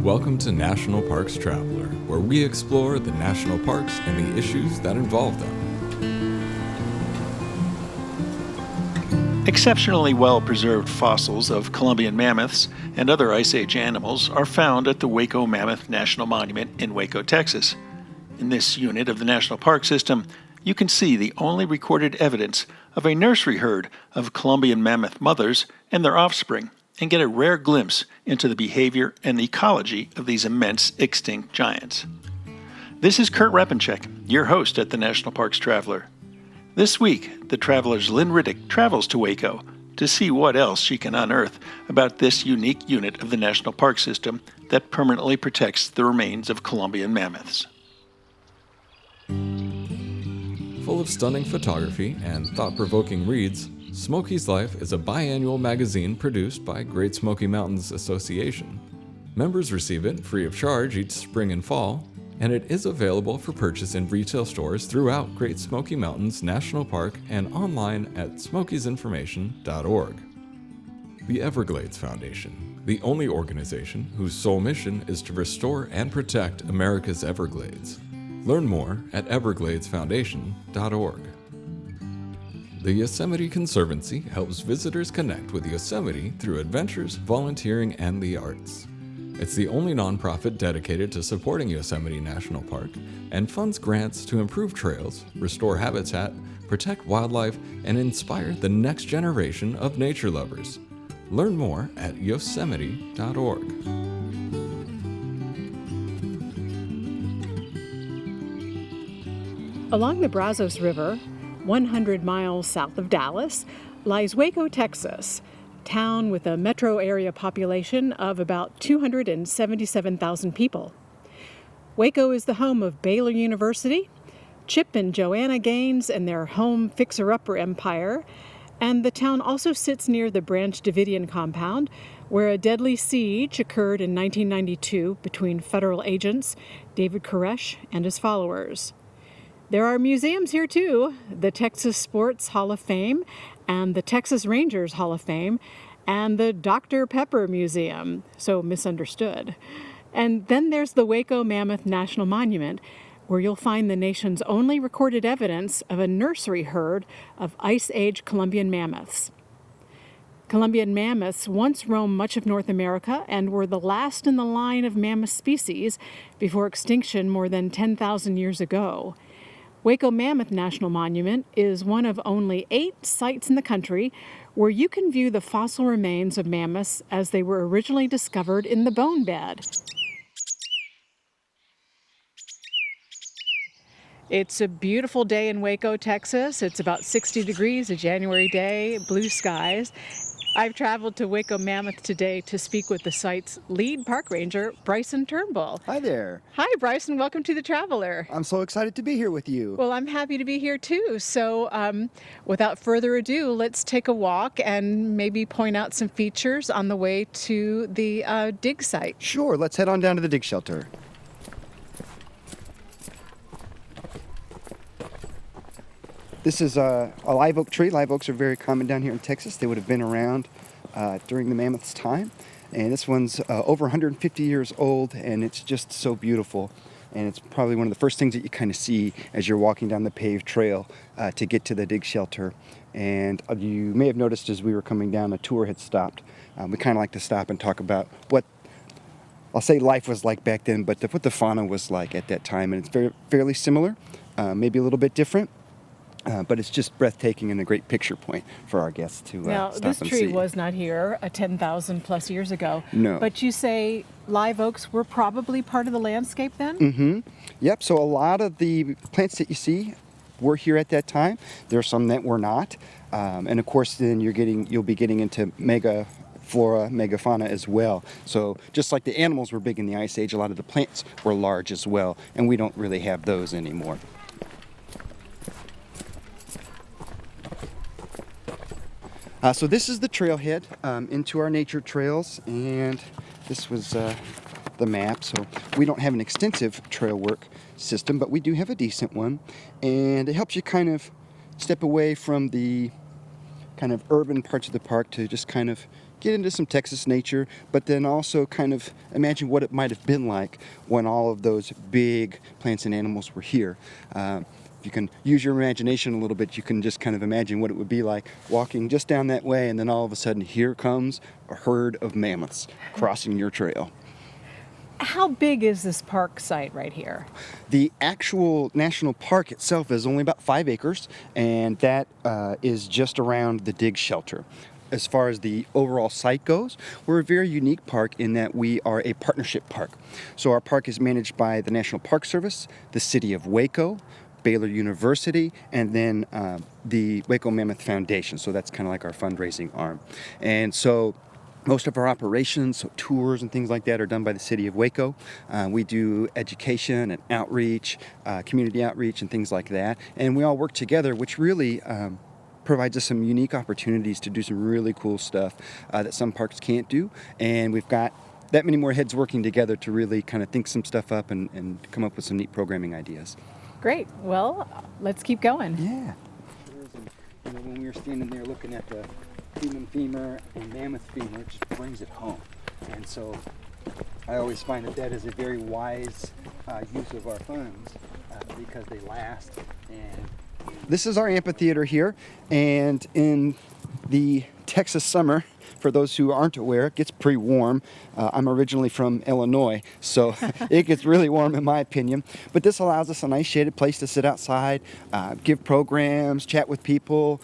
Welcome to National Parks Traveler, where we explore the national parks and the issues that involve them. Exceptionally well-preserved fossils of Columbian mammoths and other Ice Age animals are found at the Waco Mammoth National Monument in Waco, Texas. In this unit of the National Park System, you can see the only recorded evidence of a nursery herd of Columbian mammoth mothers and their offspring, and get a rare glimpse into the behavior and ecology of these immense extinct giants. This is Kurt Repenchek, your host at the National Parks Traveler. This week, the traveler's Lynn Riddick travels to Waco to see what else she can unearth about this unique unit of the National Park System that permanently protects the remains of Columbian mammoths. Full of stunning photography and thought-provoking reads, Smokey's Life is a biannual magazine produced by Great Smoky Mountains Association. Members receive it free of charge each spring and fall, and it is available for purchase in retail stores throughout Great Smoky Mountains National Park and online at smokeysinformation.org. The Everglades Foundation, the only organization whose sole mission is to restore and protect America's Everglades. Learn more at evergladesfoundation.org. The Yosemite Conservancy helps visitors connect with Yosemite through adventures, volunteering, and the arts. It's the only nonprofit dedicated to supporting Yosemite National Park and funds grants to improve trails, restore habitat, protect wildlife, and inspire the next generation of nature lovers. Learn more at yosemite.org. Along the Brazos River, 100 miles south of Dallas, lies Waco, Texas, town with a metro area population of about 277,000 people. Waco is the home of Baylor University, Chip and Joanna Gaines and their home fixer-upper empire, and the town also sits near the Branch Davidian compound, where a deadly siege occurred in 1992 between federal agents David Koresh and his followers. There are museums here too, the Texas Sports Hall of Fame and the Texas Rangers Hall of Fame and the Dr. Pepper Museum, so misunderstood. And then there's the Waco Mammoth National Monument, where you'll find the nation's only recorded evidence of a nursery herd of Ice Age Columbian mammoths. Columbian mammoths once roamed much of North America and were the last in the line of mammoth species before extinction more than 10,000 years ago. Waco Mammoth National Monument is one of only 8 sites in the country where you can view the fossil remains of mammoths as they were originally discovered in the bone bed. It's a beautiful day in Waco, Texas. It's about 60 degrees, a January day, blue skies. I've traveled to Waco Mammoth today to speak with the site's lead park ranger, Bryson Turnbull. Hi there. Hi, Bryson. Welcome to The Traveler. I'm so excited to be here with you. Well, I'm happy to be here too. So without further ado, let's take a walk and maybe point out some features on the way to the dig site. Sure, let's head on down to the dig shelter. This is a live oak tree. Live oaks are very common down here in Texas. They would have been around during the mammoth's time. And this one's over 150 years old, and it's just so beautiful. And it's probably one of the first things that you kind of see as you're walking down the paved trail to get to the dig shelter. And you may have noticed as we were coming down, a tour had stopped. We kind of like to stop and talk about what, I'll say life was like back then, but what the fauna was like at that time. And it's fairly similar, maybe a little bit different. But it's just breathtaking and a great picture point for our guests to now, stop this and tree see. was not here 10,000 plus years ago. No. But you say live oaks were probably part of the landscape then? Mm-hmm. Yep, so a lot of the plants that you see were here at that time. There are some that were not. And of course, then you'll be getting into mega flora, megafauna as well. So just like the animals were big in the Ice Age, a lot of the plants were large as well. And we don't really have those anymore. So this is the trailhead into our nature trails, and this was the map. So we don't have an extensive trail work system, but we do have a decent one, and it helps you kind of step away from the kind of urban parts of the park to just kind of get into some Texas nature, but then also kind of imagine what it might have been like when all of those big plants and animals were here. If you can use your imagination a little bit, you can just kind of imagine what it would be like walking just down that way, and then all of a sudden here comes a herd of mammoths crossing your trail. How big is this park site right here? The actual national park itself is only about 5 acres, and that is just around the dig shelter. As far as the overall site goes, we're a very unique park in that we are a partnership park. So our park is managed by the National Park Service, the City of Waco, Baylor University, and then the Waco Mammoth Foundation. So that's kind of like our fundraising arm. And so most of our operations, so tours and things like that, are done by the City of Waco. We do education and outreach, community outreach and things like that. And we all work together, which really provides us some unique opportunities to do some really cool stuff that some parks can't do. And we've got that many more heads working together to really kind of think some stuff up and come up with some neat programming ideas. Great. Well, let's keep going. Yeah. You know, when we were standing there looking at the human femur and mammoth femur, it just brings it home. And so I always find that is a very wise use of our funds because they last. And this is our amphitheater here, and in the Texas summer, for those who aren't aware, it gets pretty warm. I'm originally from Illinois, so it gets really warm in my opinion. But this allows us a nice shaded place to sit outside, give programs, chat with people.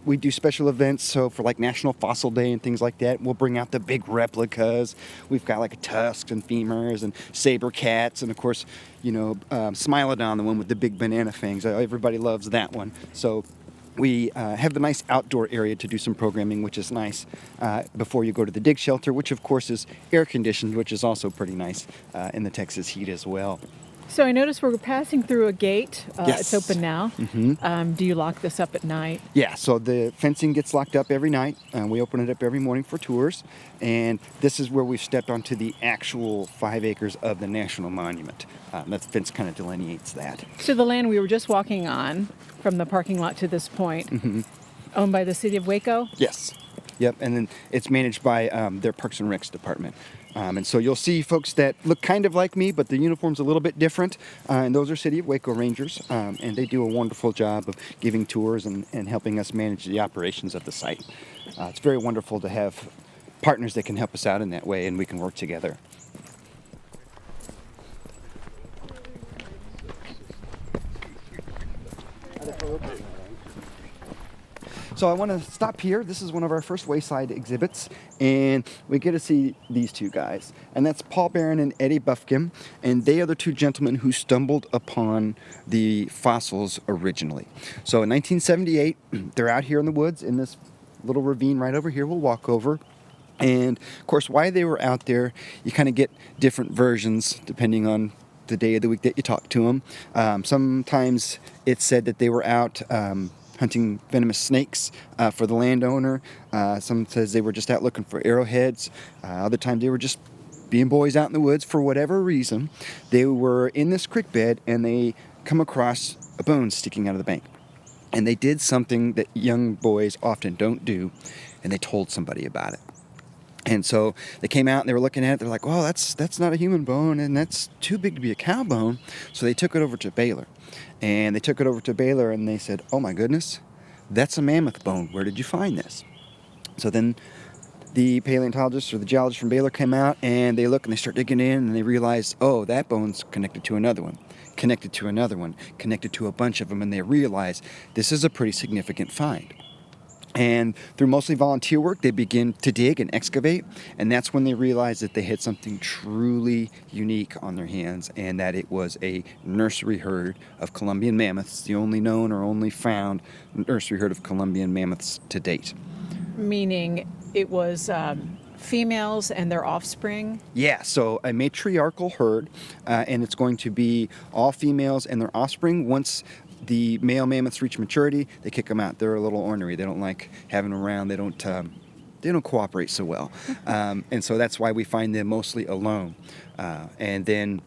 We do special events, so for like National Fossil Day and things like that, we'll bring out the big replicas. We've got like tusks and femurs and saber cats, and of course, you know, Smilodon, the one with the big banana fangs. Everybody loves that one. So we have the nice outdoor area to do some programming, which is nice, before you go to the dig shelter, which of course is air conditioned, which is also pretty nice in the Texas heat as well. So I noticed we're passing through a gate. Yes. It's open now. Mm-hmm. Do you lock this up at night? Yeah, so the fencing gets locked up every night. We open it up every morning for tours. And this is where we've stepped onto the actual 5 acres of the National Monument. That fence kind of delineates that. So the land we were just walking on from the parking lot to this point, owned by the City of Waco? Yes. Yep, and then it's managed by their Parks and Recs department. And so you'll see folks that look kind of like me, but the uniform's a little bit different. And those are City of Waco Rangers, and they do a wonderful job of giving tours and helping us manage the operations of the site. It's very wonderful to have partners that can help us out in that way, and we can work together. So I want to stop here. This is one of our first Wayside exhibits, and we get to see these two guys. And that's Paul Barron and Eddie Buffkin, and they are the two gentlemen who stumbled upon the fossils originally. So in 1978, they're out here in the woods in this little ravine right over here we'll walk over. And, of course, why they were out there, you kind of get different versions depending on the day of the week that you talk to them. Sometimes it's said that they were out hunting venomous snakes for the landowner. Some says they were just out looking for arrowheads. Other times they were just being boys out in the woods for whatever reason. They were in this creek bed and they come across a bone sticking out of the bank. And they did something that young boys often don't do, and they told somebody about it. And so they came out and they were looking at it. They're like, well, that's not a human bone, and that's too big to be a cow bone. So they took it over to Baylor. And they took it over to Baylor and they said, oh my goodness, that's a mammoth bone. Where did you find this? So then the paleontologist or the geologist from Baylor came out and they look and they start digging in and they realize, oh, that bone's connected to another one, connected to another one, connected to a bunch of them. And they realize this is a pretty significant find. And through mostly volunteer work, they begin to dig and excavate, and that's when they realized that they had something truly unique on their hands, and that it was a nursery herd of Columbian mammoths, the only known or only found nursery herd of Columbian mammoths to date. Meaning it was females and their offspring? Yeah, so a matriarchal herd, and it's going to be all females and their offspring. Once the male mammoths reach maturity, they kick them out. They're a little ornery. They don't like having them around. They don't cooperate so well. And so that's why we find them mostly alone. And then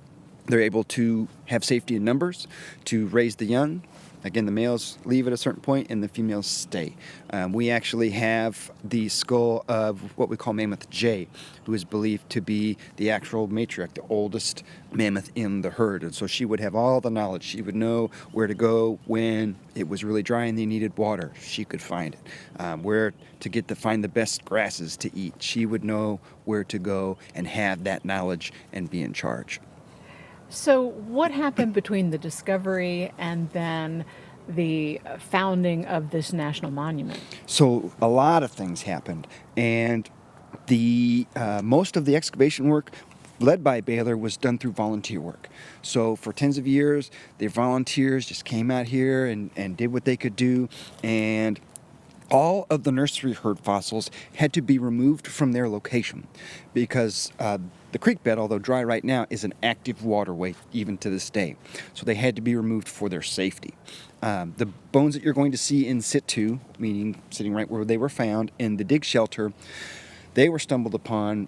they're able to have safety in numbers, to raise the young, Again, the males leave at a certain point and the females stay. We actually have the skull of what we call Mammoth J, who is believed to be the actual matriarch, the oldest mammoth in the herd. And so she would have all the knowledge. She would know where to go when it was really dry and they needed water. She could find it. Where to find the best grasses to eat. She would know where to go and have that knowledge and be in charge. So, what happened between the discovery and then the founding of this national monument? So, a lot of things happened, and the most of the excavation work led by Baylor was done through volunteer work. So, for tens of years, the volunteers just came out here and did what they could do, and all of the nursery herd fossils had to be removed from their location because the creek bed, although dry right now, is an active waterway even to this day. So they had to be removed for their safety. The bones that you're going to see in situ, meaning sitting right where they were found in the dig shelter, they were stumbled upon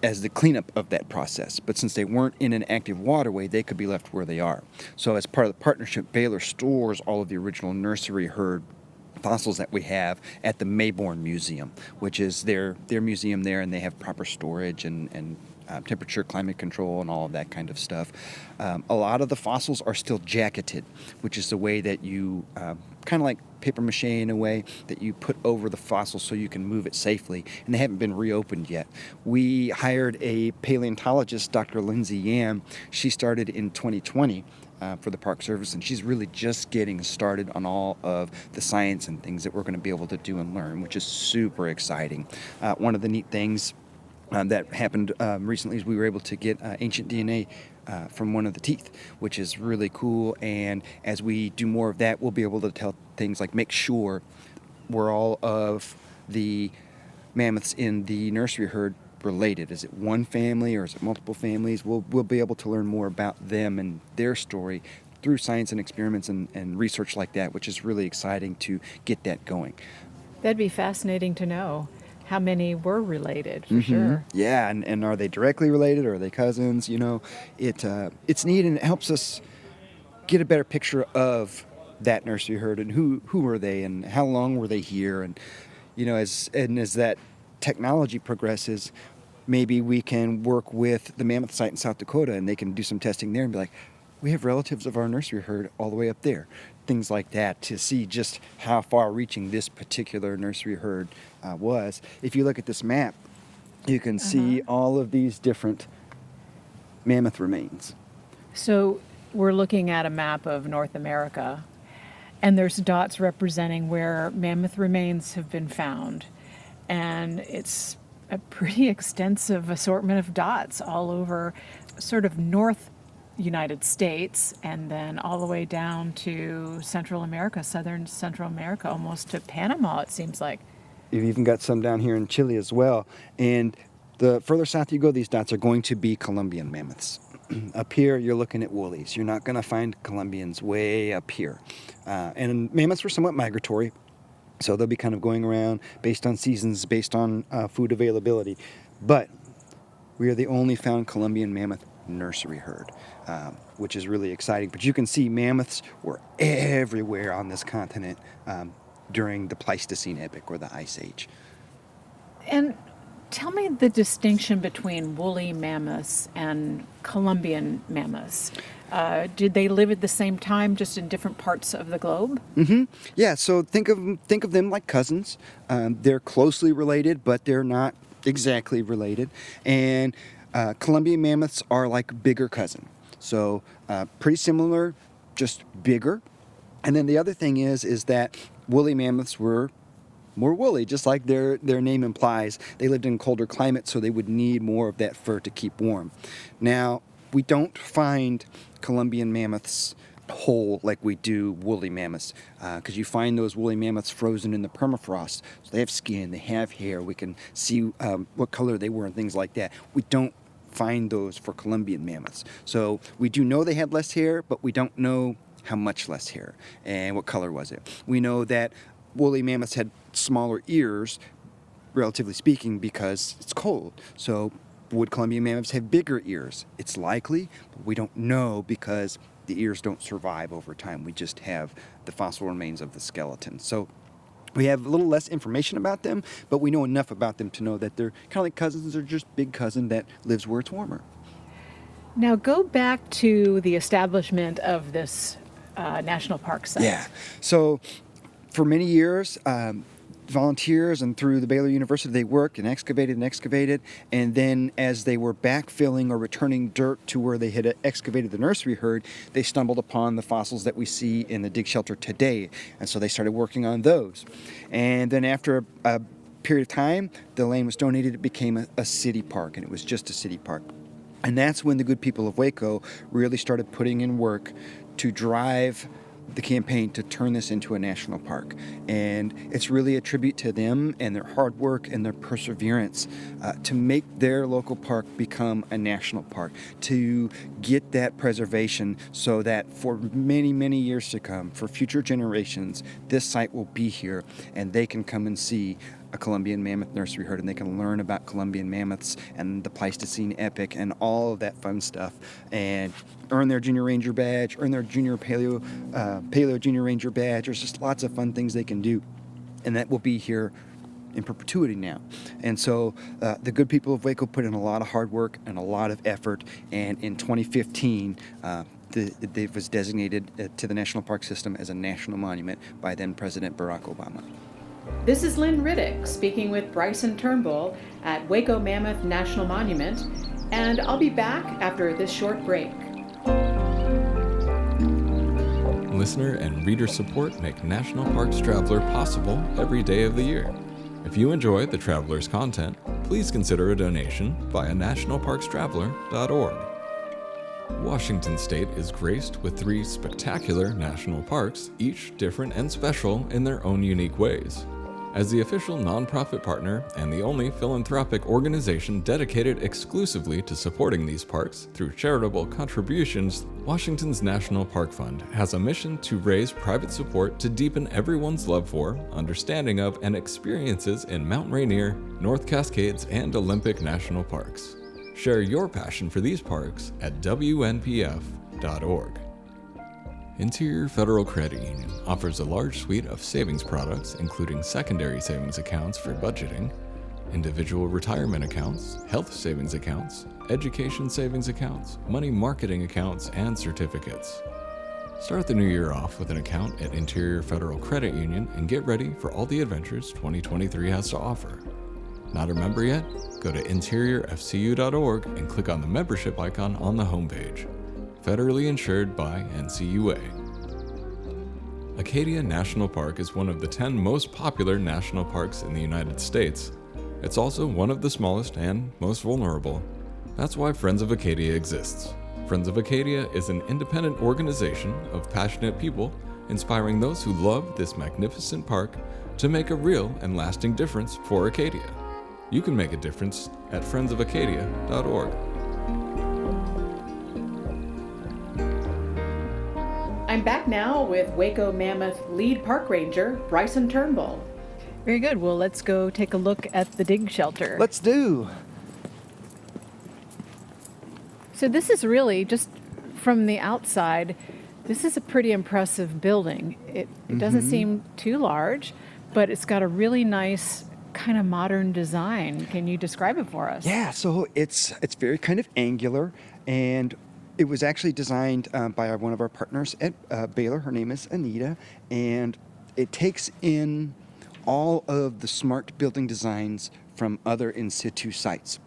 as the cleanup of that process. But since they weren't in an active waterway, they could be left where they are. So as part of the partnership, Baylor stores all of the original nursery herd fossils that we have at the Mayborn Museum, which is their museum there, and they have proper storage and temperature, climate control, and all of that kind of stuff. A lot of the fossils are still jacketed, which is the way that you, kind of like paper mache in a way, that you put over the fossil so you can move it safely, and they haven't been reopened yet. We hired a paleontologist, Dr. Lindsay Yam. She started in 2020. For the Park Service, and she's really just getting started on all of the science and things that we're going to be able to do and learn, which is super exciting. One of the neat things that happened recently is we were able to get ancient DNA from one of the teeth, which is really cool, and as we do more of that, we'll be able to tell things like make sure were all of the mammoths in the nursery herd related. Is it one family or is it multiple families? We'll be able to learn more about them and their story through science and experiments and research like that, which is really exciting to get that going. That'd be fascinating to know how many were related, for sure. Yeah, and are they directly related or are they cousins? You know, it's neat, and it helps us get a better picture of that nursery herd and who were they and how long were they here, and you know, as that technology progresses, maybe we can work with the mammoth site in South Dakota and they can do some testing there and be like, we have relatives of our nursery herd all the way up there. Things like that to see just how far reaching this particular nursery herd was. If you look at this map, you can see all of these different mammoth remains. So we're looking at a map of North America, and there's dots representing where mammoth remains have been found. And it's a pretty extensive assortment of dots all over sort of North United States, and then all the way down to Central America, southern Central America, almost to Panama, it seems like. You've even got some down here in Chile as well. And the further south you go, these dots are going to be Columbian mammoths. Up here, you're looking at woolies. You're not going to find Columbians way up here. And mammoths were somewhat migratory, so they'll be kind of going around based on seasons, based on food availability. But we are the only found Columbian mammoth nursery herd, which is really exciting. But you can see mammoths were everywhere on this continent during the Pleistocene epoch, or the Ice Age. And tell me the distinction between woolly mammoths and Columbian mammoths. Did they live at the same time, just in different parts of the globe? Yeah, so think of them like cousins. They're closely related, but they're not exactly related. And Columbian mammoths are like bigger cousin. So pretty similar, just bigger. And then the other thing is that woolly mammoths were more woolly, just like their name implies. They lived in colder climates, so they would need more of that fur to keep warm. Now, we don't find Columbian mammoths whole like we do woolly mammoths, because you find those woolly mammoths frozen in the permafrost. So they have skin, they have hair, we can see what color they were and things like that. We don't find those for Columbian mammoths. So we do know they had less hair, but we don't know how much less hair and what color was it. We know that woolly mammoths had smaller ears, relatively speaking, because it's cold. So Would Columbian mammoths have bigger ears? It's likely, but we don't know because the ears don't survive over time. We just have the fossil remains of the skeleton. So we have a little less information about them, but we know enough about them to know that they're kind of like cousins. They're just big cousin that lives where it's warmer. Now go back to the establishment of this national park site. Yeah. So for many years, volunteers and through the Baylor University, they worked and excavated. And then as they were backfilling or returning dirt to where they had excavated the nursery herd, they stumbled upon the fossils that we see in the dig shelter today. And so they started working on those. And then after a period of time, the land was donated. It became a city park, and it was just a city park. And that's when the good people of Waco really started putting in work to drive the campaign to turn this into a national park. And it's really a tribute to them and their hard work and their perseverance to make their local park become a national park, to get that preservation so that for many, many years to come, for future generations, this site will be here and they can come and see a Columbian mammoth nursery herd, and they can learn about Columbian mammoths and the Pleistocene epoch and all of that fun stuff, and earn their junior ranger badge, earn their junior paleo junior ranger badge. There's just lots of fun things they can do, and that will be here in perpetuity now. And so the good people of Waco put in a lot of hard work and a lot of effort, and in 2015 it was designated to the National Park System as a national monument by then President Barack Obama. This is Lynn Riddick speaking with Bryson Turnbull at Waco Mammoth National Monument, and I'll be back after this short break. Listener and reader support make National Parks Traveler possible every day of the year. If you enjoy the Traveler's content, please consider a donation via nationalparkstraveler.org. Washington State is graced with 3 spectacular national parks, each different and special in their own unique ways. As the official nonprofit partner and the only philanthropic organization dedicated exclusively to supporting these parks through charitable contributions, Washington's National Park Fund has a mission to raise private support to deepen everyone's love for, understanding of, and experiences in Mount Rainier, North Cascades, and Olympic National Parks. Share your passion for these parks at WNPF.org. Interior Federal Credit Union offers a large suite of savings products, including secondary savings accounts for budgeting, individual retirement accounts, health savings accounts, education savings accounts, money marketing accounts, and certificates. Start the new year off with an account at Interior Federal Credit Union and get ready for all the adventures 2023 has to offer. Not a member yet? Go to interiorfcu.org and click on the membership icon on the homepage. Federally insured by NCUA. Acadia National Park is one of the 10 most popular national parks in the United States. It's also one of the smallest and most vulnerable. That's why Friends of Acadia exists. Friends of Acadia is an independent organization of passionate people inspiring those who love this magnificent park to make a real and lasting difference for Acadia. You can make a difference at friendsofacadia.org. I'm back now with Waco Mammoth lead park ranger, Bryson Turnbull. Very good. Well, let's go take a look at the dig shelter. Let's do. So this is really, just from the outside, this is a pretty impressive building. It doesn't seem too large, but it's got a really nice kind of modern design. Can you describe it for us? Yeah, so it's very kind of angular, and it was actually designed by one of our partners at Baylor. Her name is Anita, and it takes in all of the smart building designs from other in situ sites.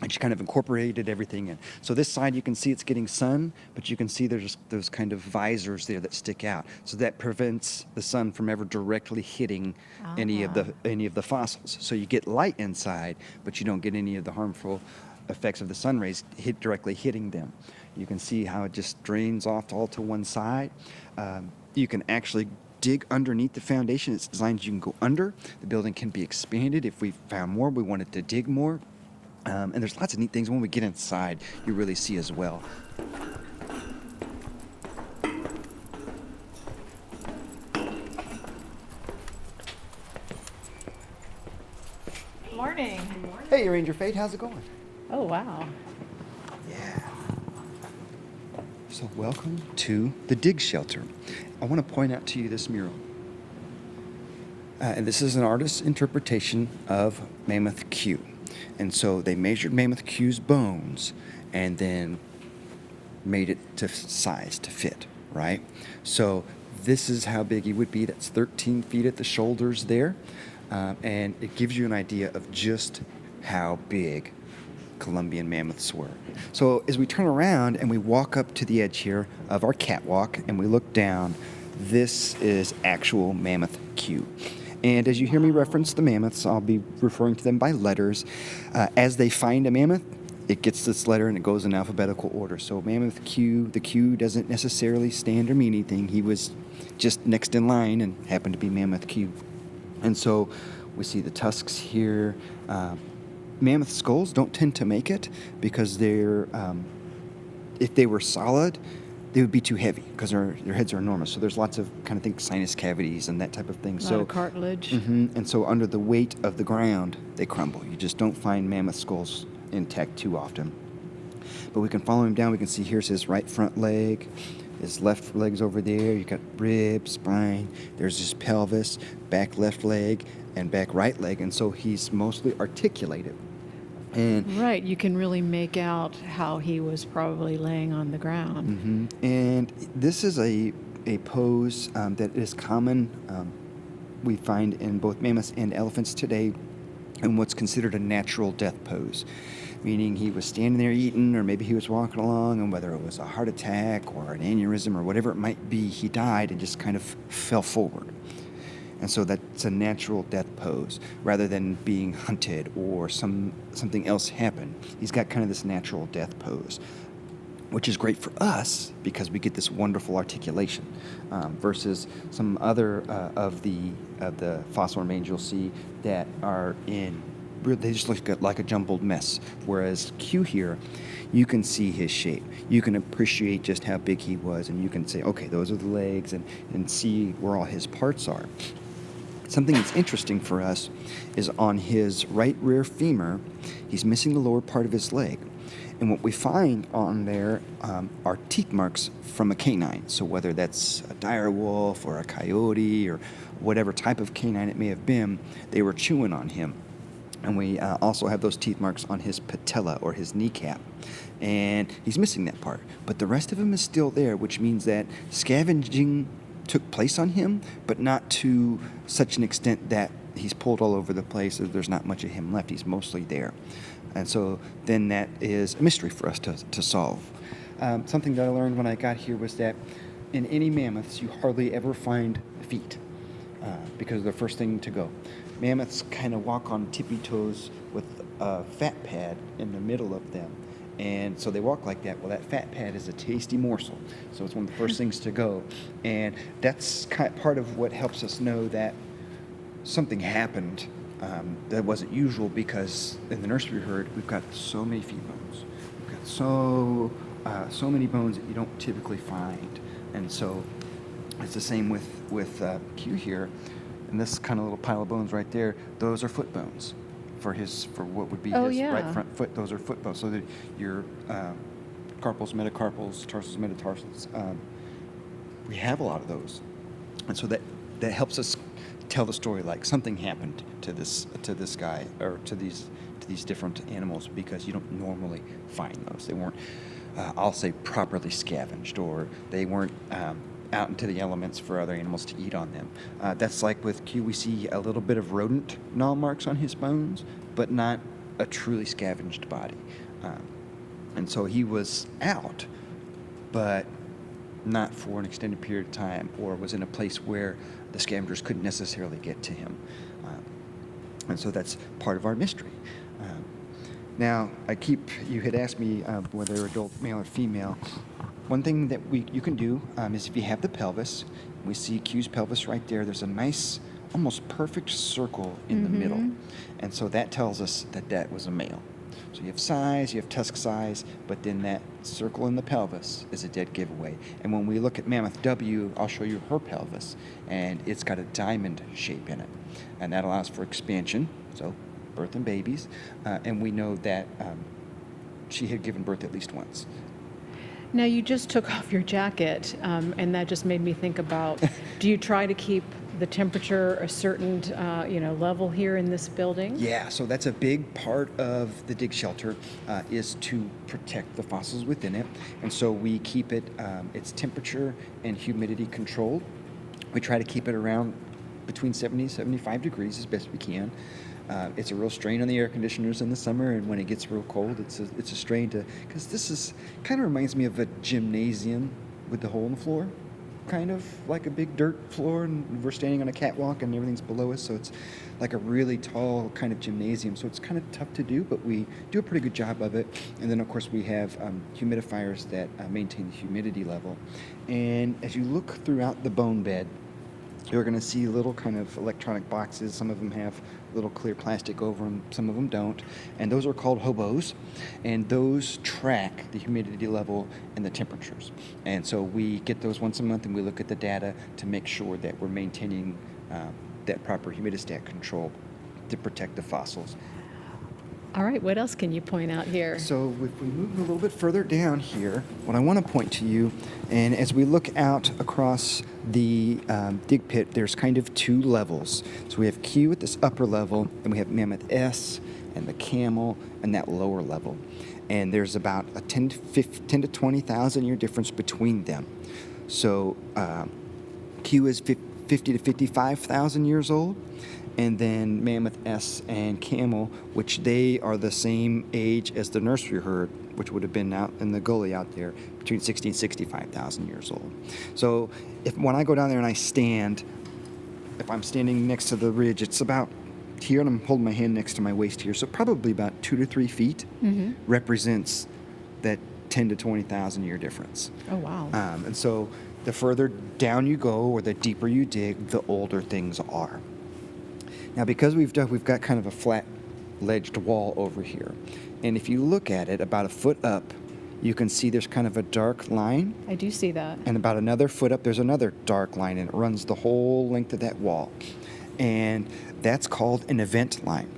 And she kind of incorporated everything in. So this side, you can see it's getting sun, but you can see there's those kind of visors there that stick out. So that prevents the sun from ever directly hitting any of the fossils. So you get light inside, but you don't get any of the harmful effects of the sun rays directly hitting them. You can see how it just drains off all to one side. You can actually dig underneath the foundation. It's designed so you can go under. The building can be expanded if we found more, we wanted to dig more. And there's lots of neat things when we get inside you really see as well. Morning. Hey, Ranger Fate, how's it going? Oh, wow. Yeah. So welcome to the Dig Shelter. I want to point out to you this mural. And this is an artist's interpretation of Mammoth Q. And so they measured Mammoth Q's bones and then made it to size, to fit, right? So this is how big he would be. That's 13 feet at the shoulders there. And it gives you an idea of just how big Columbian mammoths were. So as we turn around and we walk up to the edge here of our catwalk and we look down, this is actual Mammoth Q. And as you hear me reference the mammoths, I'll be referring to them by letters. As they find a mammoth, it gets this letter and it goes in alphabetical order. So Mammoth Q, the Q doesn't necessarily stand or mean anything. He was just next in line and happened to be Mammoth Q. And so we see the tusks here. Mammoth skulls don't tend to make it because they're, if they were solid, they would be too heavy because their heads are enormous. So there's lots of kind of think sinus cavities and that type of thing. A lot of cartilage. And so under the weight of the ground, they crumble. You just don't find mammoth skulls intact too often. But we can follow him down. We can see here's his right front leg. His left leg's over there. You got ribs, spine. There's his pelvis, back left leg, and back right leg. And so he's mostly articulated. And Right, you can really make out how he was probably laying on the ground. And this is a pose that is common. We find in both mammoths and elephants today in what's considered a natural death pose, meaning he was standing there eating, or maybe he was walking along, and whether it was a heart attack or an aneurysm or whatever it might be, he died and just kind of fell forward. And so that's a natural death pose rather than being hunted or something else happened. He's got kind of this natural death pose, which is great for us because we get this wonderful articulation versus some other of the fossil remains you'll see that are they just look like a jumbled mess. Whereas Q here, you can see his shape. You can appreciate just how big he was, and you can say, okay, those are the legs, and see where all his parts are. Something that's interesting for us is on his right rear femur, he's missing the lower part of his leg. And what we find on there are teeth marks from a canine. So whether that's a dire wolf or a coyote or whatever type of canine it may have been, they were chewing on him. And we also have those teeth marks on his patella or his kneecap. And he's missing that part. But the rest of him is still there, which means that scavenging took place on him, but not to such an extent that he's pulled all over the place. There's not much of him left. He's mostly there. And so then that is a mystery for us to solve. Something that I learned when I got here was that in any mammoths, you hardly ever find feet because they're the first thing to go. Mammoths kind of walk on tippy toes with a fat pad in the middle of them. And so they walk like that. Well, that fat pad is a tasty morsel. So it's one of the first things to go. And that's part of what helps us know that something happened that wasn't usual, because in the nursery herd, we've got so many feet bones. We've got so many bones that you don't typically find. And so it's the same with Q here. And this kind of little pile of bones right there, those are foot bones. For what would be his right front foot, those are foot bones. So that your carpals, metacarpals, tarsals, metatarsals, we have a lot of those, and so that helps us tell the story, like something happened to this guy or to these different animals, because you don't normally find those. They weren't, I'll say, properly scavenged, or they weren't out into the elements for other animals to eat on them. That's like with Q, we see a little bit of rodent gnaw marks on his bones, but not a truly scavenged body. And so he was out, but not for an extended period of time, or was in a place where the scavengers couldn't necessarily get to him. And so that's part of our mystery. Now, you had asked me whether they're adult male or female. One thing that you can do is, if you have the pelvis, we see Q's pelvis right there, there's a nice, almost perfect circle in the middle. And so that tells us that was a male. So you have size, you have tusk size, but then that circle in the pelvis is a dead giveaway. And when we look at Mammoth W, I'll show you her pelvis, and it's got a diamond shape in it. And that allows for expansion, so birth and babies. And we know that she had given birth at least once. Now, you just took off your jacket, and that just made me think about, do you try to keep the temperature a certain, level here in this building? Yeah, so that's a big part of the dig shelter, is to protect the fossils within it. And so we keep it, its temperature and humidity controlled. We try to keep it around between 70 75 degrees as best we can. It's a real strain on the air conditioners in the summer, and when it gets real cold, it's a strain because this is kind of reminds me of a gymnasium with the hole in the floor, kind of like a big dirt floor, and we're standing on a catwalk and everything's below us, so it's like a really tall kind of gymnasium. So it's kind of tough to do, but we do a pretty good job of it. And then of course we have humidifiers that maintain the humidity level. And as you look throughout the bone bed, you're going to see little kind of electronic boxes. Some of them have little clear plastic over them, some of them don't. And those are called hobos. And those track the humidity level and the temperatures. And so we get those once a month, and we look at the data to make sure that we're maintaining that proper humidistat control to protect the fossils. All right, what else can you point out here? So if we move a little bit further down here, what I want to point to you, and as we look out across the dig pit, there's kind of two levels. So we have Q at this upper level, and we have Mammoth S and the camel and that lower level. And there's about a 10 to 20,000 year difference between them. So Q is 50 to 55,000 years old. And then Mammoth S and Camel, which they are the same age as the nursery herd, which would have been out in the gully out there, between 60 and 65,000 years old. So when I go down there and I stand, if I'm standing next to the ridge, it's about here, and I'm holding my hand next to my waist here, so probably about 2 to 3 feet represents that 10 to 20,000 year difference. Oh, wow. And so the further down you go, or the deeper you dig, the older things are. Now, because we've got kind of a flat-ledged wall over here, and if you look at it about a foot up, you can see there's kind of a dark line. I do see that. And about another foot up, there's another dark line, and it runs the whole length of that wall. And that's called an event line.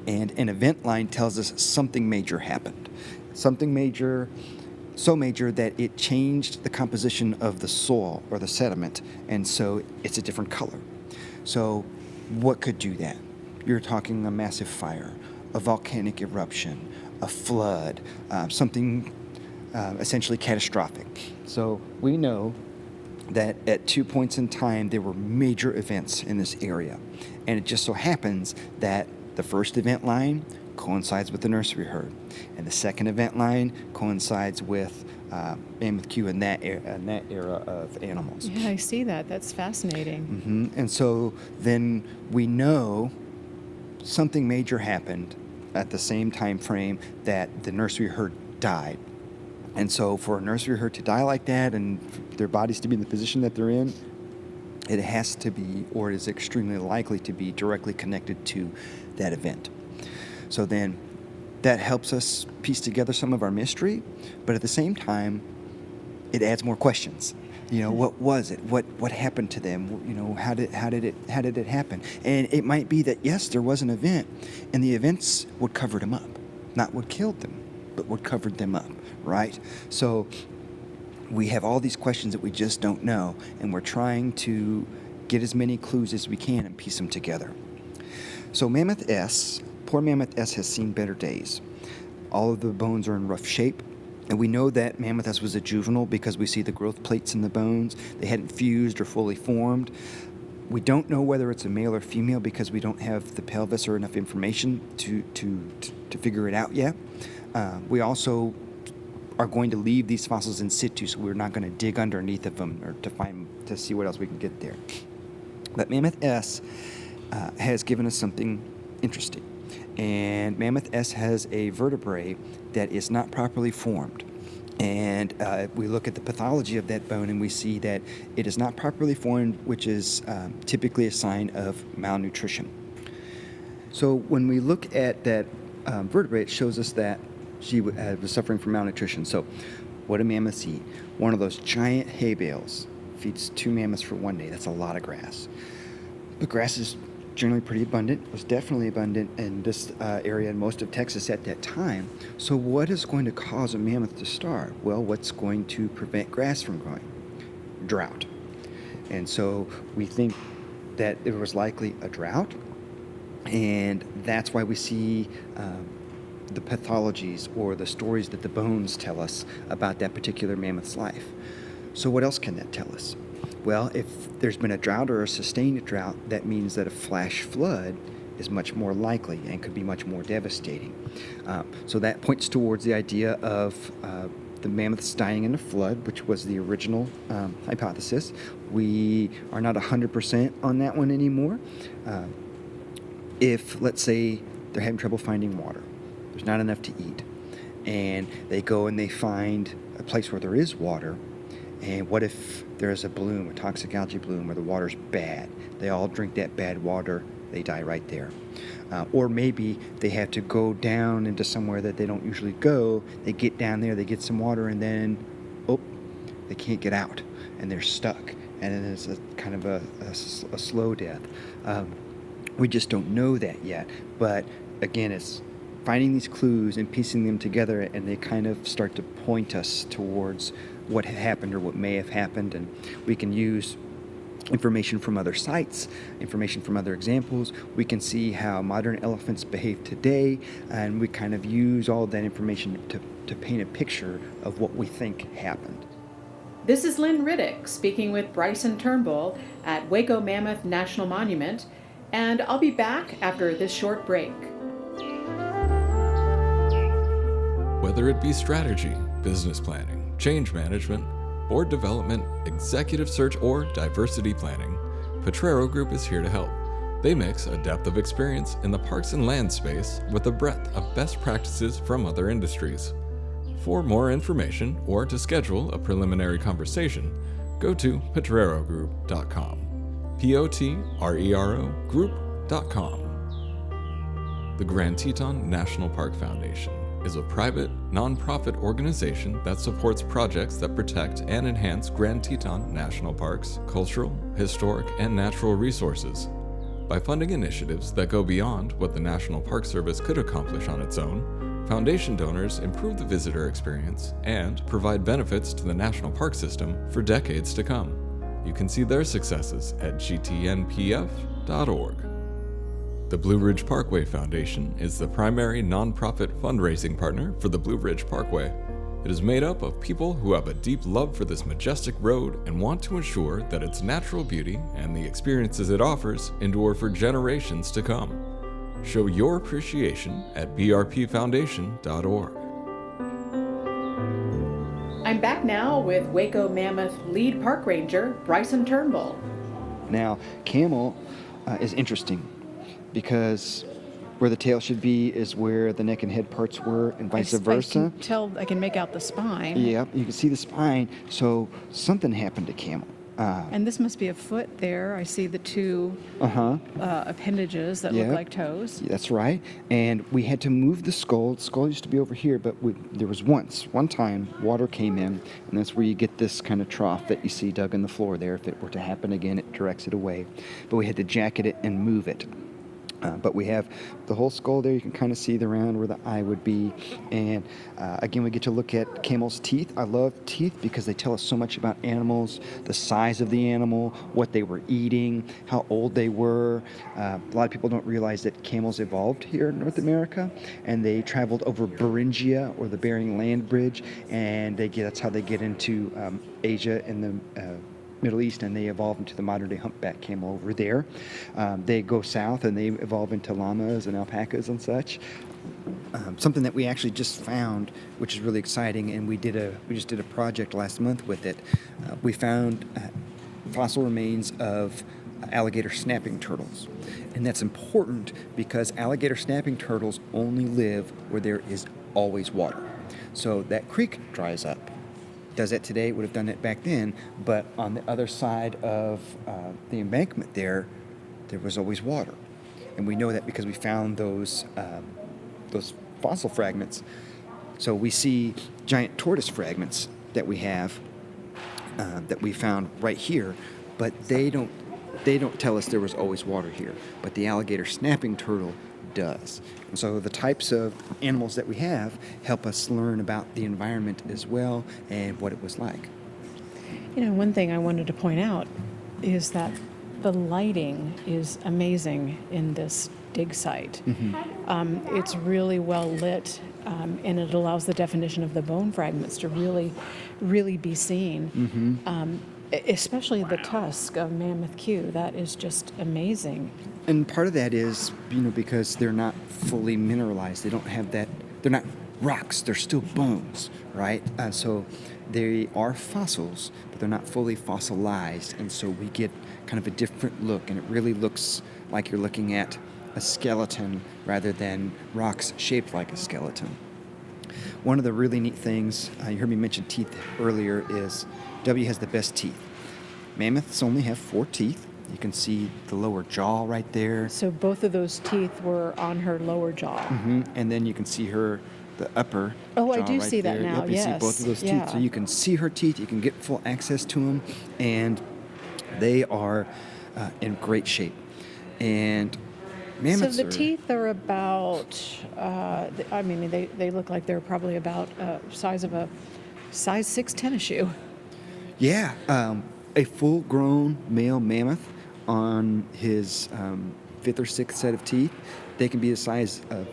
And an event line tells us something major happened. Something major, so major that it changed the composition of the soil or the sediment, and so it's a different color. So what could do that? You're talking a massive fire, a volcanic eruption, a flood, something essentially catastrophic. So we know that at 2 points in time there were major events in this area. And it just so happens that the first event line coincides with the nursery herd, and the second event line coincides with Mammoth Q in that era of animals. Yeah, I see that. That's fascinating. And so then we know something major happened at the same time frame that the nursery herd died. And so for a nursery herd to die like that, and for their bodies to be in the position that they're in, it has to be, or it is extremely likely to be, directly connected to that event. So then that helps us piece together some of our mystery, but at the same time, it adds more questions. You know, what was it? What happened to them? You know, how did it happen? And it might be that yes, there was an event, and the events what covered them up, not what killed them, but what covered them up, right? So we have all these questions that we just don't know, and we're trying to get as many clues as we can and piece them together. So Mammoth S. Poor Mammoth S has seen better days. All of the bones are in rough shape, and we know that Mammoth S was a juvenile because we see the growth plates in the bones. They hadn't fused or fully formed. We don't know whether it's a male or female because we don't have the pelvis or enough information to figure it out yet. We also are going to leave these fossils in situ, so we're not going to dig underneath of them or to see what else we can get there. But Mammoth S has given us something interesting. And Mammoth S has a vertebrae that is not properly formed. And we look at the pathology of that bone and we see that it is not properly formed, which is typically a sign of malnutrition. So when we look at that vertebrae, it shows us that she was suffering from malnutrition. So what do mammoths eat? One of those giant hay bales feeds 2 mammoths for one day. That's a lot of grass. But grass is generally pretty abundant, was definitely abundant in this area and most of Texas at that time. So what is going to cause a mammoth to starve? Well, what's going to prevent grass from growing? Drought. And so we think that there was likely a drought, and that's why we see the pathologies or the stories that the bones tell us about that particular mammoth's life. So what else can that tell us? Well, if there's been a drought or a sustained drought, that means that a flash flood is much more likely and could be much more devastating. So that points towards the idea of the mammoths dying in a flood, which was the original hypothesis. We are not 100% on that one anymore. If, let's say, they're having trouble finding water, there's not enough to eat, and they go and they find a place where there is water, and what if there's a bloom, a toxic algae bloom, where the water's bad? They all drink that bad water, they die right there. Or maybe they have to go down into somewhere that they don't usually go. They get down there, they get some water, and then, they can't get out, and they're stuck. And then it's a kind of a slow death. We just don't know that yet. But again, it's finding these clues and piecing them together, and they kind of start to point us towards what happened or what may have happened. And we can use information from other sites, information from other examples. We can see how modern elephants behave today, and we kind of use all of that information to paint a picture of what we think happened. This is Lynn Riddick speaking with Bryson Turnbull at Waco Mammoth National Monument, and I'll be back after this short break. Whether it be strategy, business planning, change management, board development, executive search, or diversity planning, Potrero Group is here to help. They mix a depth of experience in the parks and land space with a breadth of best practices from other industries. For more information or to schedule a preliminary conversation, go to potrerogroup.com. Potrero group.com. The Grand Teton National Park Foundation is a private, nonprofit organization that supports projects that protect and enhance Grand Teton National Park's cultural, historic, and natural resources. By funding initiatives that go beyond what the National Park Service could accomplish on its own, foundation donors improve the visitor experience and provide benefits to the national park system for decades to come. You can see their successes at gtnpf.org. The Blue Ridge Parkway Foundation is the primary nonprofit fundraising partner for the Blue Ridge Parkway. It is made up of people who have a deep love for this majestic road and want to ensure that its natural beauty and the experiences it offers endure for generations to come. Show your appreciation at brpfoundation.org. I'm back now with Waco Mammoth lead park ranger Bryson Turnbull. Now, camel is interesting because where the tail should be is where the neck and head parts were, and vice versa. I can make out the spine. Yeah, you can see the spine. So something happened to camel. And this must be a foot there. I see the two appendages that look like toes. That's right. And we had to move the skull. The skull used to be over here, but there was one time, water came in, and that's where you get this kind of trough that you see dug in the floor there. If it were to happen again, it directs it away. But we had to jacket it and move it. But we have the whole skull there. You can kind of see the round where the eye would be. And again, we get to look at camel's teeth. I love teeth because they tell us so much about animals, the size of the animal, what they were eating, how old they were. A lot of people don't realize that camels evolved here in North America, and they traveled over Beringia, or the Bering Land Bridge, and that's how they get into Asia and the Middle East, and they evolve into the modern-day humpback camel over there. They go south and they evolve into llamas and alpacas and such. Something that we actually just found, which is really exciting, and we just did a project last month with it. We found fossil remains of alligator snapping turtles, and that's important because alligator snapping turtles only live where there is always water. So that creek dries up. Does that today, would have done it back then, but on the other side of the embankment there was always water. And we know that because we found those fossil fragments. So we see giant tortoise fragments that we have, that we found right here, but they don't they don't tell us there was always water here, but the alligator snapping turtle does. And so the types of animals that we have help us learn about the environment as well and what it was like. You know, one thing I wanted to point out is that the lighting is amazing in this dig site. It's really well lit, and it allows the definition of the bone fragments to really be seen. Especially the tusk of Mammoth Q. That is just amazing. And part of that is, because they're not fully mineralized. They don't have that, they're not rocks, they're still bones, right? So they are fossils, but they're not fully fossilized. And so we get kind of a different look, and it really looks like you're looking at a skeleton rather than rocks shaped like a skeleton. One of the really neat things, you heard me mention teeth earlier, is W has the best teeth. Mammoths only have 4 teeth. You can see the lower jaw right there. So both of those teeth were on her lower jaw. And then you can see the upper Oh, jaw I do right see that there. now, Yep, you see both of those teeth. So you can see her teeth. You can get full access to them. And they are in great shape. And mammoths So the teeth are about, they look like they're probably about size of a size 6 tennis shoe. Yeah, a full-grown male mammoth on his 5th or 6th set of teeth, they can be the size of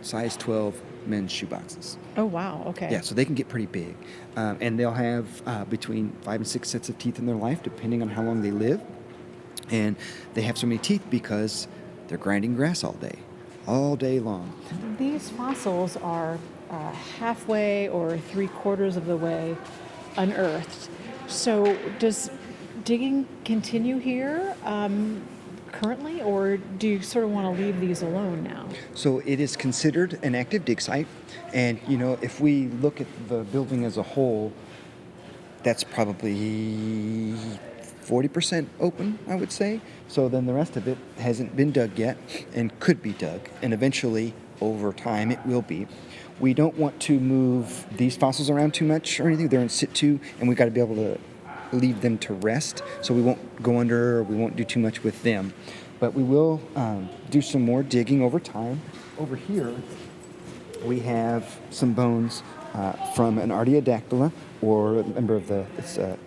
size 12 men's shoeboxes. Oh, wow, okay. Yeah, so they can get pretty big. And they'll have between 5 and 6 sets of teeth in their life, depending on how long they live. And they have so many teeth because they're grinding grass all day long. These fossils are halfway or 3/4 of the way unearthed. So does digging continue here currently, or do you sort of want to leave these alone now? So it is considered an active dig site. And, if we look at the building as a whole, that's probably 40% open, I would say. So then the rest of it hasn't been dug yet and could be dug. And eventually, over time, it will be. We don't want to move these fossils around too much or anything. They're in situ, and we've got to be able to leave them to rest. So we won't go under, or we won't do too much with them. But we will do some more digging over time. Over here, we have some bones from an Artiodactyla, or a member of the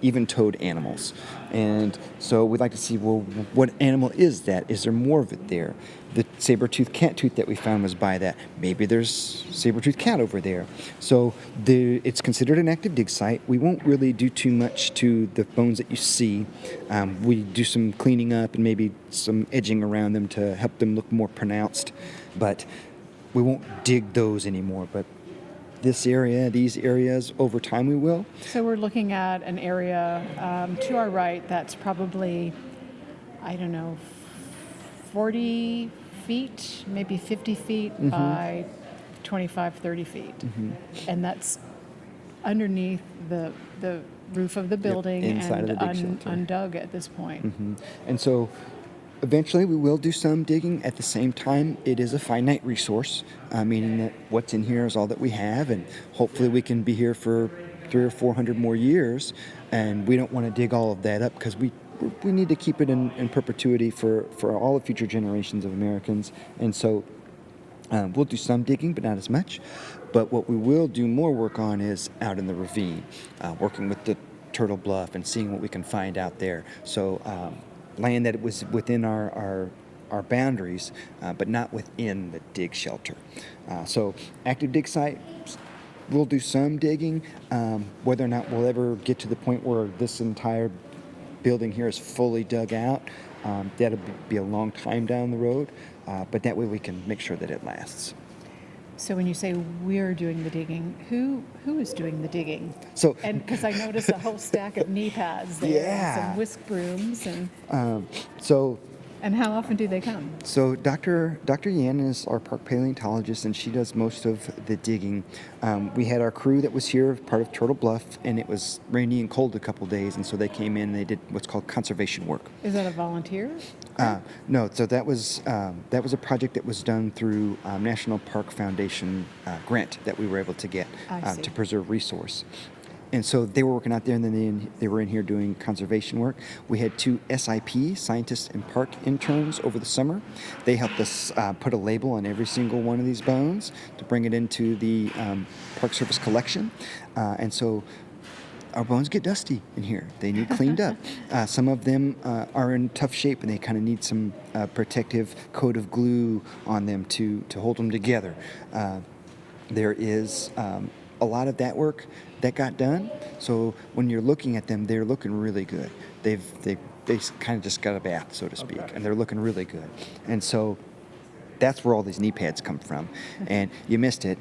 even-toed animals. And so we'd like to see, well, what animal is that? Is there more of it there? The saber-toothed cat tooth that we found was by that. Maybe there's saber-toothed cat over there. So it's considered an active dig site. We won't really do too much to the bones that you see. We do some cleaning up and maybe some edging around them to help them look more pronounced. But we won't dig those anymore. But these areas, over time we will. So we're looking at an area to our right that's probably, 40 feet, maybe 50 feet by 25, 30 feet. And that's underneath the roof of the building, inside and of the dig shelter. undug at this point. And so eventually we will do some digging. At the same time, it is a finite resource, meaning that what's in here is all that we have, and hopefully we can be here for 300 or 400 more years, and we don't want to dig all of that up because we need to keep it in perpetuity for all the future generations of Americans. And so we'll do some digging, but not as much. But what we will do more work on is out in the ravine, working with the Turtle Bluff and seeing what we can find out there. So land that was within our boundaries, but not within the dig shelter. So active dig site, we'll do some digging. Whether or not we'll ever get to the point where this entire building here is fully dug out, that'll be a long time down the road, but that way we can make sure that it lasts. So when you say we're doing the digging, who is doing the digging? So, and because I noticed a whole stack of knee pads there, and some whisk brooms, and and how often do they come? So Dr. Yan is our park paleontologist, and she does most of the digging. We had our crew that was here, part of Turtle Bluff, and it was rainy and cold a couple days, and so they came in and they did what's called conservation work. Is that a volunteer? No, so that was a project that was done through National Park Foundation grant that we were able to get to preserve resource. And so they were working out there, and then they were in here doing conservation work. We had 2 SIP, scientists and park interns, over the summer. They helped us put a label on every single one of these bones to bring it into the Park Service collection. And so our bones get dusty in here. They need cleaned up. Some of them are in tough shape, and they kind of need some protective coat of glue on them to hold them together. There is a lot of that work that got done. So when you're looking at them, they're looking really good. They kind of just got a bath, so to speak, and they're looking really good. And so that's where all these knee pads come from. And you missed it.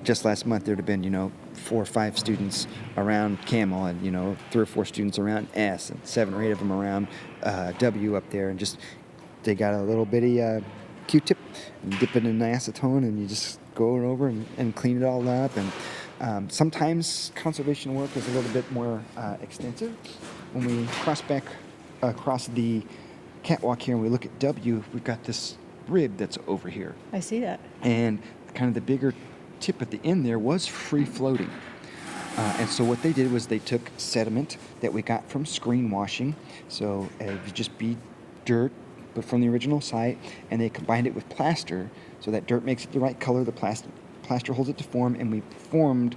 Just last month, there'd have been, 4 or 5 students around Camel, and 3 or 4 students around S, and 7 or 8 of them around W up there, and just they got a little bitty Q-tip and dip it in acetone, and you just go over and clean it all up. And sometimes conservation work is a little bit more extensive. When we cross back across the catwalk here and we look at W, we've got this rib that's over here. I see that. And kind of the bigger tip at the end there was free floating. And so what they did was they took sediment that we got from screen washing, so it would just be dirt, but from the original site, and they combined it with plaster, so that dirt makes it the right color, the plaster holds it to form, and we formed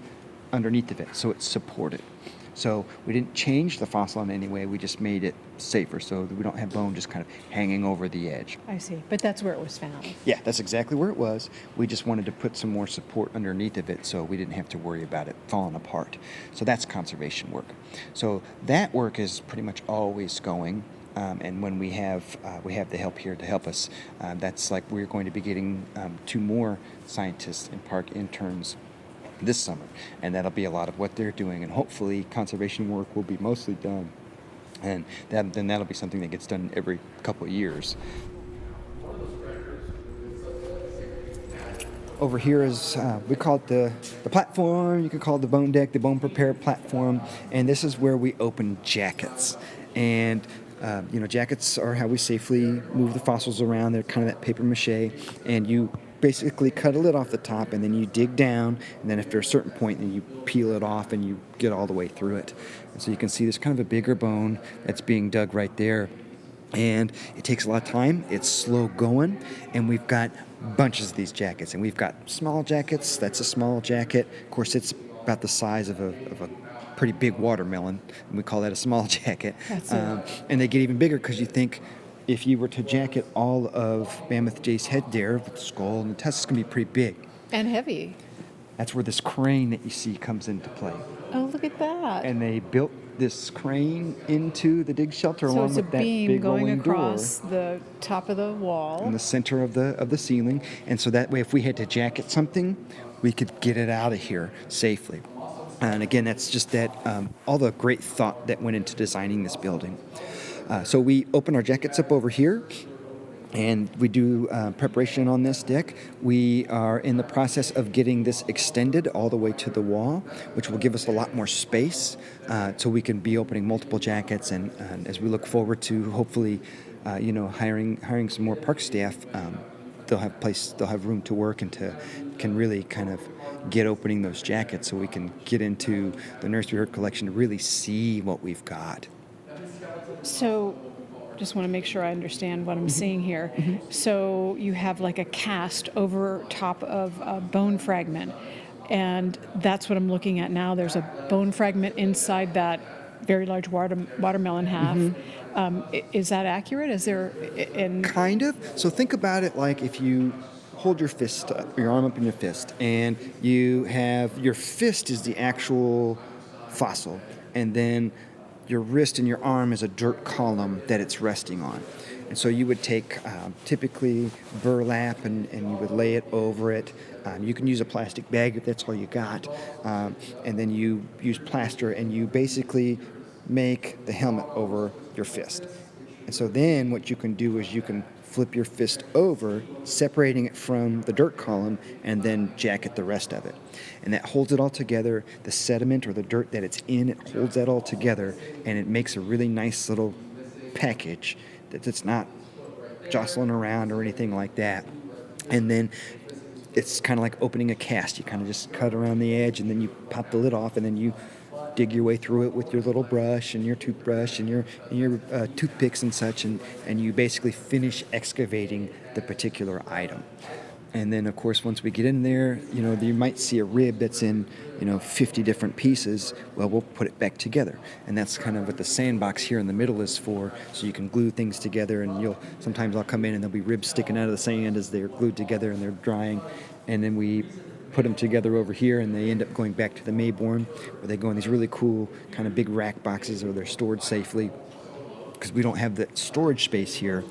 underneath of it, so it's supported. So we didn't change the fossil in any way, we just made it safer so that we don't have bone just kind of hanging over the edge. I see. But that's where it was found. Yeah, that's exactly where it was. We just wanted to put some more support underneath of it so we didn't have to worry about it falling apart. So that's conservation work. So that work is pretty much always going. And when we have the help here to help us, that's like we're going to be getting 2 more scientists and park interns this summer, and that'll be a lot of what they're doing, and hopefully conservation work will be mostly done, and then that'll be something that gets done every couple of years. Over here is, we call it the platform, you can call it the bone deck, the bone prepare platform, and this is where we open jackets. And jackets are how we safely move the fossils around. They're kind of that paper mache, and you basically cut a lid off the top, and then you dig down, and then after a certain point, then you peel it off, and you get all the way through it. And so you can see there's kind of a bigger bone that's being dug right there, and it takes a lot of time. It's slow going, and we've got bunches of these jackets, and we've got small jackets. That's a small jacket. Of course, it's about the size of a pretty big watermelon, and we call that a small jacket. And they get even bigger because you think, if you were to jacket all of Mammoth Jay's head there with the skull and the tusks, it's going to be pretty big. And heavy. That's where this crane that you see comes into play. Oh, look at that. And they built this crane into the dig shelter so along it's with a that beam big going rolling across door the top of the wall. in the center of the ceiling. And so that way, if we had to jacket something, we could get it out of here safely. And again, that's just that all the great thought that went into designing this building. So we open our jackets up over here, and we do preparation on this deck. We are in the process of getting this extended all the way to the wall, which will give us a lot more space, so we can be opening multiple jackets. And as we look forward to hopefully, hiring some more park staff, they'll have room to work and can really kind of get opening those jackets, so we can get into the nursery herd collection to really see what we've got. So, just want to make sure I understand what I'm seeing here. Mm-hmm. So you have like a cast over top of a bone fragment, and that's what I'm looking at now. There's a bone fragment inside that very large watermelon half. Mm-hmm. Is that accurate? Is there Kind of. So think about it like if you hold your fist up, your arm up in your fist, and you have your fist is the actual fossil, and then your wrist and your arm is a dirt column that it's resting on. And so you would take typically burlap and you would lay it over it. You can use a plastic bag if that's all you got. And then you use plaster and you basically make the helmet over your fist. And so then what you can do is you can flip your fist over, separating it from the dirt column, and then jacket the rest of it. And that holds it all together. The sediment or the dirt that it's in, it holds that all together, and it makes a really nice little package that's not jostling around or anything like that. And then it's kind of like opening a cast. You kind of just cut around the edge, and then you pop the lid off, and then you dig your way through it with your little brush and your toothbrush and your toothpicks and such, and you basically finish excavating the particular item. And then, of course, once we get in there, you might see a rib that's in, 50 different pieces. Well, we'll put it back together. And that's kind of what the sandbox here in the middle is for, so you can glue things together. And sometimes I'll come in and there'll be ribs sticking out of the sand as they're glued together and they're drying. And then we put them together over here, and they end up going back to the Mayborn, where they go in these really cool kind of big rack boxes where they're stored safely. Because we don't have the storage space here,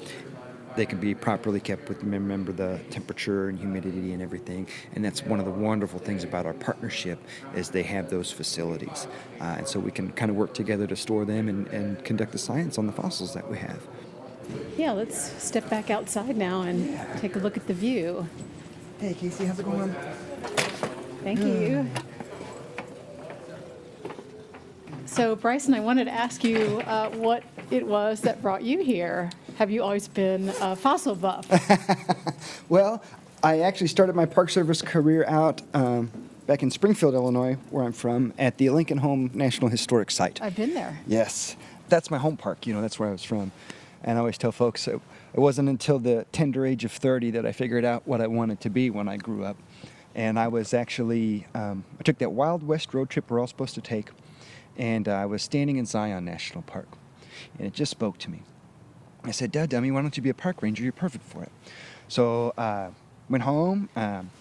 they can be properly kept with, remember, the temperature and humidity and everything. And that's one of the wonderful things about our partnership, is they have those facilities. And so we can kind of work together to store them and conduct the science on the fossils that we have. Yeah, let's step back outside now and take a look at the view. Hey, Casey, how's it going? Thank you. So, Bryson, I wanted to ask you what it was that brought you here. Have you always been a fossil buff? Well, I actually started my Park Service career out back in Springfield, Illinois, where I'm from, at the Lincoln Home National Historic Site. I've been there. Yes, that's my home park. That's where I was from. And I always tell folks it wasn't until the tender age of 30 that I figured out what I wanted to be when I grew up. And I was actually, I took that Wild West road trip we're all supposed to take, and I was standing in Zion National Park, and it just spoke to me. I said, "Dad, dummy, why don't you be a park ranger? You're perfect for it." So went home,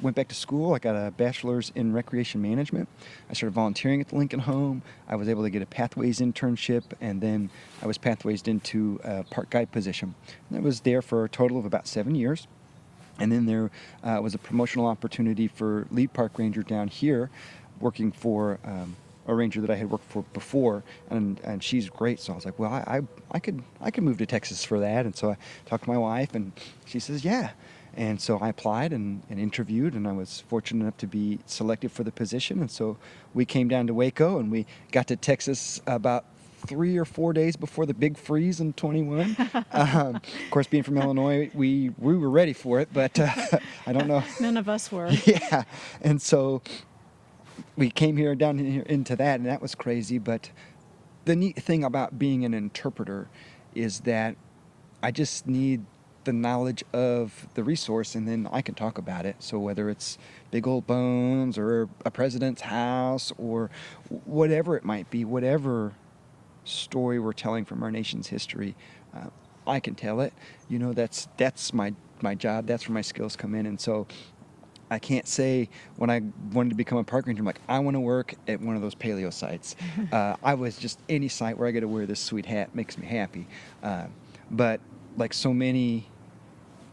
went back to school. I got a bachelor's in recreation management. I started volunteering at the Lincoln Home. I was able to get a Pathways internship, and then I was Pathways into a park guide position. And I was there for a total of about 7 years. And then there was a promotional opportunity for lead park ranger down here, working for a ranger that I had worked for before, and she's great. So I was like, well, I could move to Texas for that. And so I talked to my wife, and she says, yeah. And so I applied and interviewed, and I was fortunate enough to be selected for the position. And so we came down to Waco, and we got to Texas about 3 or 4 days before the big freeze in 21. Of course, being from Illinois, we were ready for it, but I don't know. None of us were. Yeah, and so we came down here into that, and that was crazy. But the neat thing about being an interpreter is that I just need the knowledge of the resource, and then I can talk about it. So whether it's big old bones or a president's house or whatever it might be, whatever story we're telling from our nation's history, I can tell it. That's my job. That's where my skills come in. And so I can't say when I wanted to become a park ranger, I'm like, I want to work at one of those paleo sites. I was just any site where I get to wear this sweet hat makes me happy. But like so many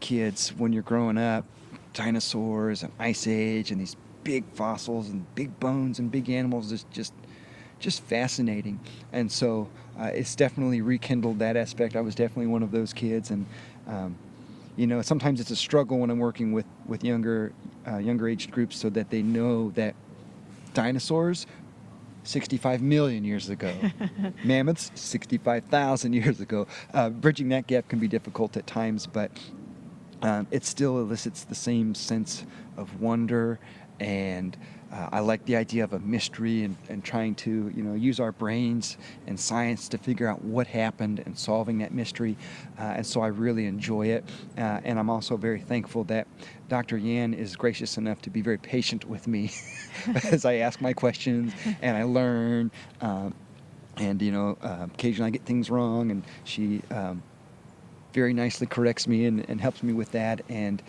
kids, when you're growing up, dinosaurs and Ice Age and these big fossils and big bones and big animals is just fascinating. And so it's definitely rekindled that aspect. I was definitely one of those kids. And sometimes it's a struggle when I'm working with younger aged groups, so that they know that dinosaurs 65 million years ago, mammoths 65,000 years ago. Bridging that gap can be difficult at times, but it still elicits the same sense of wonder. And I like the idea of a mystery and trying to use our brains and science to figure out what happened and solving that mystery. And so I really enjoy it. And I'm also very thankful that Dr. Yan is gracious enough to be very patient with me as I ask my questions and I learn. Occasionally I get things wrong, and she very nicely corrects me and helps me with that. And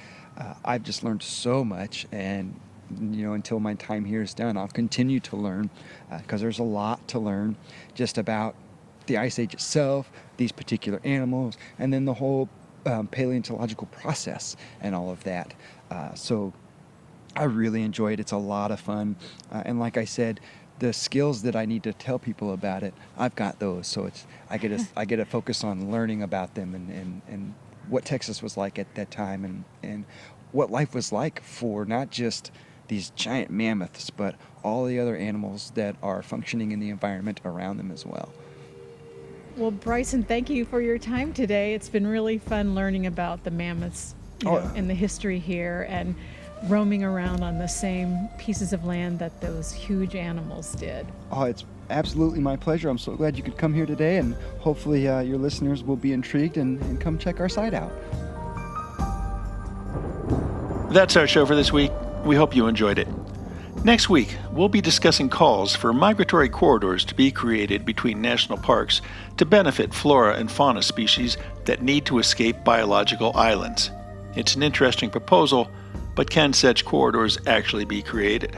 I've just learned so much. And until my time here is done, I'll continue to learn, because there's a lot to learn just about the Ice Age itself, these particular animals, and then the whole paleontological process and all of that. So I really enjoy it. It's a lot of fun. And like I said, the skills that I need to tell people about it, I've got those. So I get to focus on learning about them and what Texas was like at that time, and what life was like for not just these giant mammoths, but all the other animals that are functioning in the environment around them as well. Well, Bryson, thank you for your time today. It's been really fun learning about the mammoths and the history here. And roaming around on the same pieces of land that those huge animals did. Oh, it's absolutely my pleasure. I'm so glad you could come here today, and hopefully your listeners will be intrigued and come check our site out. That's our show for this week. We hope you enjoyed it. Next week, we'll be discussing calls for migratory corridors to be created between national parks to benefit flora and fauna species that need to escape biological islands. It's an interesting proposal, but can such corridors actually be created?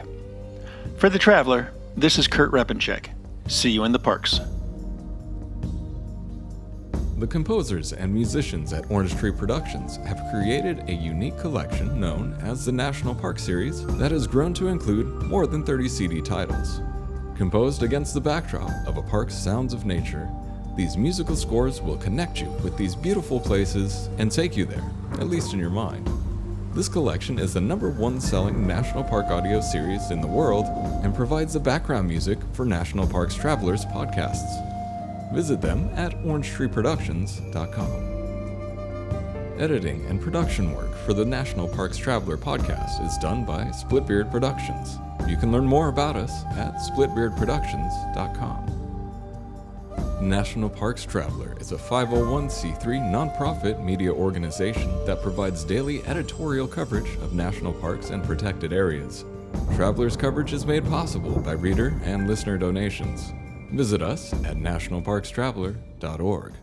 For The Traveler, this is Kurt Repenchek. See you in the parks. The composers and musicians at Orange Tree Productions have created a unique collection known as the National Park Series that has grown to include more than 30 CD titles. Composed against the backdrop of a park's sounds of nature, these musical scores will connect you with these beautiful places and take you there, at least in your mind. This collection is the #1 selling National Park audio series in the world and provides the background music for National Parks Travelers podcasts. Visit them at orangetreeproductions.com. Editing and production work for the National Parks Traveler podcast is done by Splitbeard Productions. You can learn more about us at splitbeardproductions.com. National Parks Traveler is a 501c3 nonprofit media organization that provides daily editorial coverage of national parks and protected areas. Traveler's coverage is made possible by reader and listener donations. Visit us at nationalparkstraveler.org.